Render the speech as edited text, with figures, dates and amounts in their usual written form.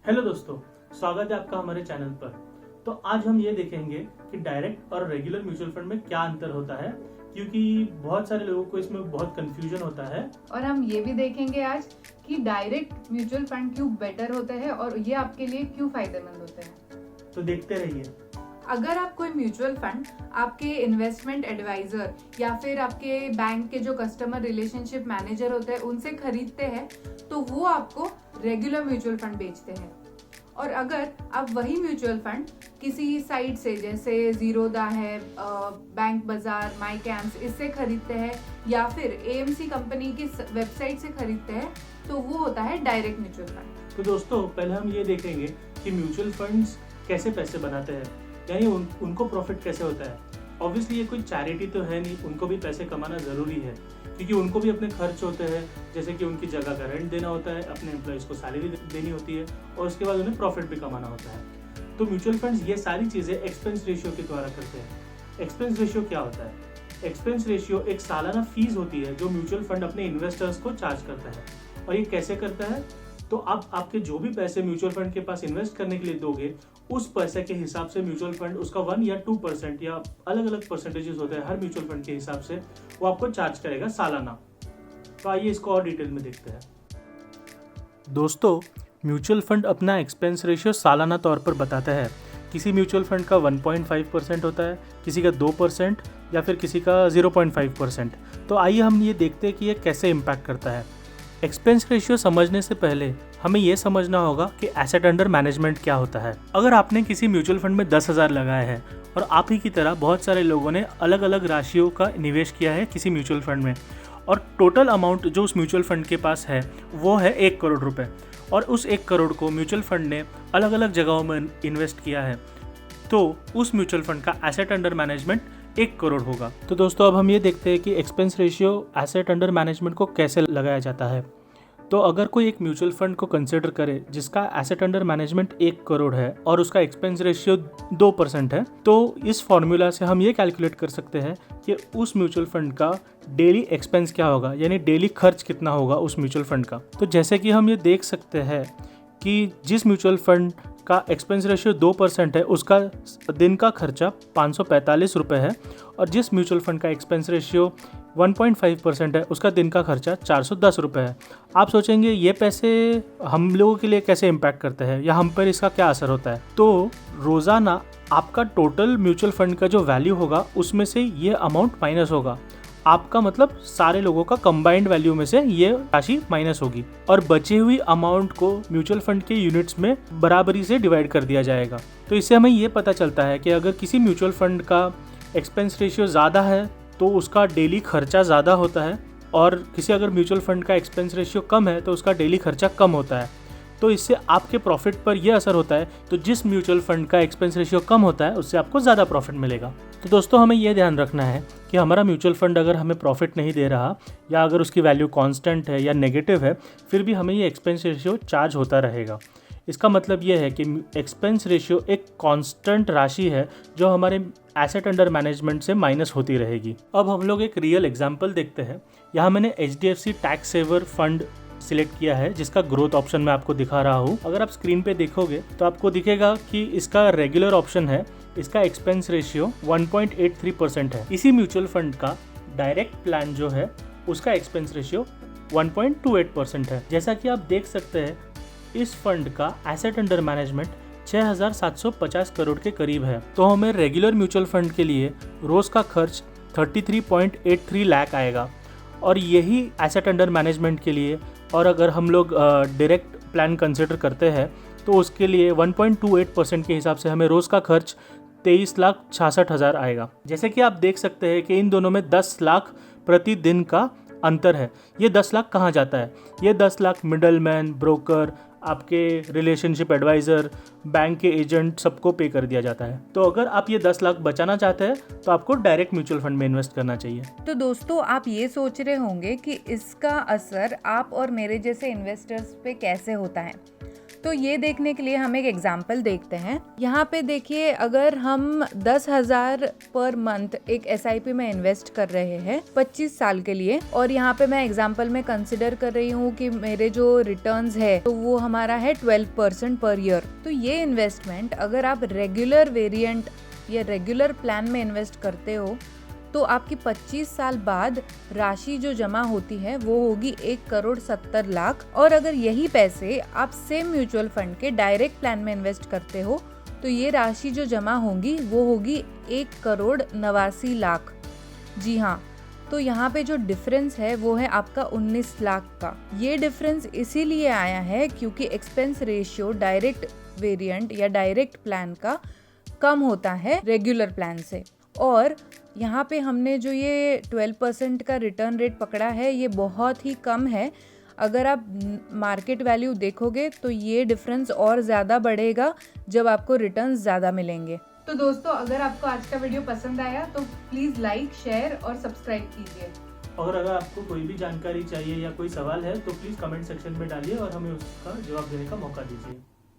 Hello दोस्तों, स्वागत है आपका हमारे चैनल पर। तो आज हम ये देखेंगे कि डायरेक्ट और रेगुलर म्यूचुअल फंड में क्या अंतर होता है, क्योंकि बहुत सारे लोगों को इसमें बहुत कंफ्यूजन होता है। और हम ये भी देखेंगे आज कि डायरेक्ट म्यूचुअल फंड क्यों बेटर होते हैं और ये आपके लिए क्यों फायदेमंद होते हैं। तो देखते रहिए। अगर आप कोई म्यूचुअल फंड आपके इन्वेस्टमेंट एडवाइजर या फिर आपके बैंक के जो कस्टमर रिलेशनशिप मैनेजर होते हैं उनसे खरीदते हैं तो वो आपको रेगुलर म्यूचुअल फंड बेचते हैं। और अगर आप वही म्यूचुअल फंड किसी साइट से जैसे जीरोदा है, बैंक बाजार, माई कैम्स इससे खरीदते हैं या फिर एएमसी कंपनी की वेबसाइट से खरीदते हैं तो वो होता है डायरेक्ट म्यूचुअल फंड। तो दोस्तों, पहले हम ये देखेंगे कि म्यूचुअल फंड्स कैसे पैसे बनाते हैं, यानी उनको प्रॉफिट कैसे होता है। ऑब्वियसली ये कोई चैरिटी तो है नहीं, उनको भी पैसे कमाना ज़रूरी है, क्योंकि उनको भी अपने खर्च होते हैं, जैसे कि उनकी जगह का रेंट देना होता है, अपने एम्प्लॉयज़ को सैलरी देनी होती है और उसके बाद उन्हें प्रॉफिट भी कमाना होता है। तो म्यूचुअल फंड्स ये सारी चीज़ें एक्सपेंस रेशियो के द्वारा करते हैं। एक्सपेंस रेशियो क्या होता है? एक्सपेंस रेशियो एक सालाना फीस होती है जो म्यूचुअल फंड अपने इन्वेस्टर्स को चार्ज करता है। और ये कैसे करता है? तो आप आपके जो भी पैसे म्यूचुअल फंड के पास इन्वेस्ट करने के लिए दोगे, उस पैसे के हिसाब से म्यूचुअल फंड उसका 1 या 2% या अलग अलग परसेंटेजेस होते हैं हर म्यूचुअल फंड के हिसाब से, वो आपको चार्ज करेगा सालाना। तो आइए इसको और डिटेल में देखते हैं। दोस्तों, म्यूचुअल फंड अपना एक्सपेंस रेशियो सालाना तौर पर बताता है। किसी म्यूचुअल फंड का 1.5% होता है, किसी का 2% या फिर किसी का 0.5%। तो आइए हम ये देखते हैं कि ये कैसे इम्पैक्ट करता है। एक्सपेंस रेशियो समझने से पहले हमें यह समझना होगा कि एसेट अंडर मैनेजमेंट क्या होता है। अगर आपने किसी म्यूचुअल फंड में 10,000 लगाए हैं और आप ही की तरह बहुत सारे लोगों ने अलग अलग राशियों का निवेश किया है किसी म्यूचुअल फंड में, और टोटल अमाउंट जो उस म्यूचुअल फंड के पास है वो है 1 करोड़ रुपए, और उस 1 करोड़ को म्यूचुअल फंड ने अलग अलग जगहों में इन्वेस्ट किया है, तो उस म्यूचुअल फंड का एसेट अंडर मैनेजमेंट 1 करोड़ होगा। तो दोस्तों, अब हम ये देखते हैं कि expense ratio asset under management को कैसे लगाया जाता है। तो अगर कोई एक म्यूचुअल फंड को कंसिडर करे जिसका एसेट अंडर मैनेजमेंट 1 करोड़ है और उसका एक्सपेंस रेशियो 2% है, तो इस फॉर्मूला से हम ये कैलकुलेट कर सकते हैं कि उस म्यूचुअल फंड का डेली एक्सपेंस क्या होगा, यानी डेली खर्च कितना होगा उस म्यूचुअल फंड का। तो जैसे कि हम ये देख सकते हैं कि जिस म्यूचुअल फंड का एक्सपेंस रेशियो 2% है उसका दिन का खर्चा 545 रुपये है, और जिस म्यूचुअल फंड का एक्सपेंस रेशियो 1.5% है उसका दिन का खर्चा 410 रुपये है। आप सोचेंगे ये पैसे हम लोगों के लिए कैसे इम्पैक्ट करते हैं या हम पर इसका क्या असर होता है। तो रोज़ाना आपका टोटल म्यूचुअल फंड का जो वैल्यू होगा उसमें से ये अमाउंट माइनस होगा। आपका मतलब सारे लोगों का कंबाइंड वैल्यू में से ये राशि माइनस होगी, और बची हुई अमाउंट को म्यूचुअल फंड के यूनिट्स में बराबरी से डिवाइड कर दिया जाएगा। तो इससे हमें ये पता चलता है कि अगर किसी म्यूचुअल फंड का एक्सपेंस रेशियो ज़्यादा है तो उसका डेली खर्चा ज़्यादा होता है, और किसी अगर म्यूचुअल फंड का एक्सपेंस रेशियो कम है तो उसका डेली खर्चा कम होता है। तो इससे आपके प्रॉफिट पर यह असर होता है। तो जिस म्यूचुअल फंड का एक्सपेंस रेशियो कम होता है उससे आपको ज़्यादा प्रॉफिट मिलेगा। तो दोस्तों, हमें यह ध्यान रखना है कि हमारा म्यूचुअल फंड अगर हमें प्रॉफिट नहीं दे रहा या अगर उसकी वैल्यू कांस्टेंट है या नेगेटिव है, फिर भी हमें ये एक्सपेंस रेशियो चार्ज होता रहेगा। इसका मतलब यह है कि एक्सपेंस रेशियो एक कांस्टेंट राशि है जो हमारे एसेट अंडर मैनेजमेंट से माइनस होती रहेगी। अब हम लोग एक रियल एग्जांपल देखते हैं। यहाँ मैंने HDFC tax saver fund select किया है जिसका ग्रोथ ऑप्शन मैं आपको दिखा रहा हूँ। अगर आप स्क्रीन पे देखोगे तो आपको दिखेगा कि इसका रेगुलर ऑप्शन है, इसका एक्सपेंस रेशियो 1.83% है। इसी म्यूचुअल फंड का डायरेक्ट प्लान जो है उसका एक्सपेंस रेशियो 1.28% है। जैसा कि आप देख सकते हैं इस फंड का एसेट अंडर मैनेजमेंट 6,750 करोड़ के करीब है। तो हमें रेगुलर म्यूचुअल फंड के लिए रोज़ का खर्च 33.83 लाख आएगा, और यही एसेट अंडर मैनेजमेंट के लिए, और अगर हम लोग डायरेक्ट प्लान कंसिडर करते हैं तो उसके लिए 1.28% के हिसाब से हमें रोज़ का खर्च 23,66,000 आएगा। जैसे कि आप देख सकते हैं कि इन दोनों में 10 लाख प्रतिदिन का अंतर है। ये 10 लाख कहाँ जाता है? ये 10 लाख मिडलमैन, ब्रोकर, आपके रिलेशनशिप एडवाइज़र, बैंक के एजेंट सबको पे कर दिया जाता है। तो अगर आप ये 10 लाख बचाना चाहते हैं तो आपको डायरेक्ट म्यूचुअल फंड में इन्वेस्ट करना चाहिए। तो दोस्तों, आप ये सोच रहे होंगे कि इसका असर आप और मेरे जैसे इन्वेस्टर्स पे कैसे होता है। तो ये देखने के लिए हम एक एग्जाम्पल देखते हैं। यहाँ पे देखिए, अगर हम 10,000 पर मंथ एक SIP में इन्वेस्ट कर रहे हैं 25 साल के लिए, और यहाँ पे मैं एग्जाम्पल में कंसिडर कर रही हूँ कि मेरे जो रिटर्न्स है तो वो हमारा है 12% पर ईयर। तो ये इन्वेस्टमेंट अगर आप रेगुलर वेरिएंट या रेगुलर प्लान में इन्वेस्ट करते हो तो आपकी 25 साल बाद राशि जो जमा होती है वो होगी 1,70,00,000। और अगर यही पैसे आप सेम म्यूचुअल फंड के डायरेक्ट प्लान में इन्वेस्ट करते हो तो ये राशि जो जमा होगी वो होगी 1,89,00,000। जी हाँ, तो यहाँ पे जो डिफरेंस है वो है आपका 19 लाख का। ये डिफरेंस इसीलिए आया है क्योंकि एक्सपेंस रेशियो डायरेक्ट वेरिएंट या डायरेक्ट प्लान का कम होता है रेगुलर प्लान से। और यहाँ पे हमने जो ये 12% का रिटर्न रेट पकड़ा है ये बहुत ही कम है। अगर आप मार्केट वैल्यू देखोगे तो ये डिफरेंस और ज़्यादा बढ़ेगा जब आपको रिटर्न्स ज़्यादा मिलेंगे। तो दोस्तों, अगर आपको आज का वीडियो पसंद आया तो प्लीज़ लाइक, शेयर और सब्सक्राइब कीजिए। और अगर आपको कोई भी जानकारी चाहिए या कोई सवाल है तो प्लीज़ कमेंट सेक्शन में डालिए और हमें उसका जवाब देने का मौका दीजिए।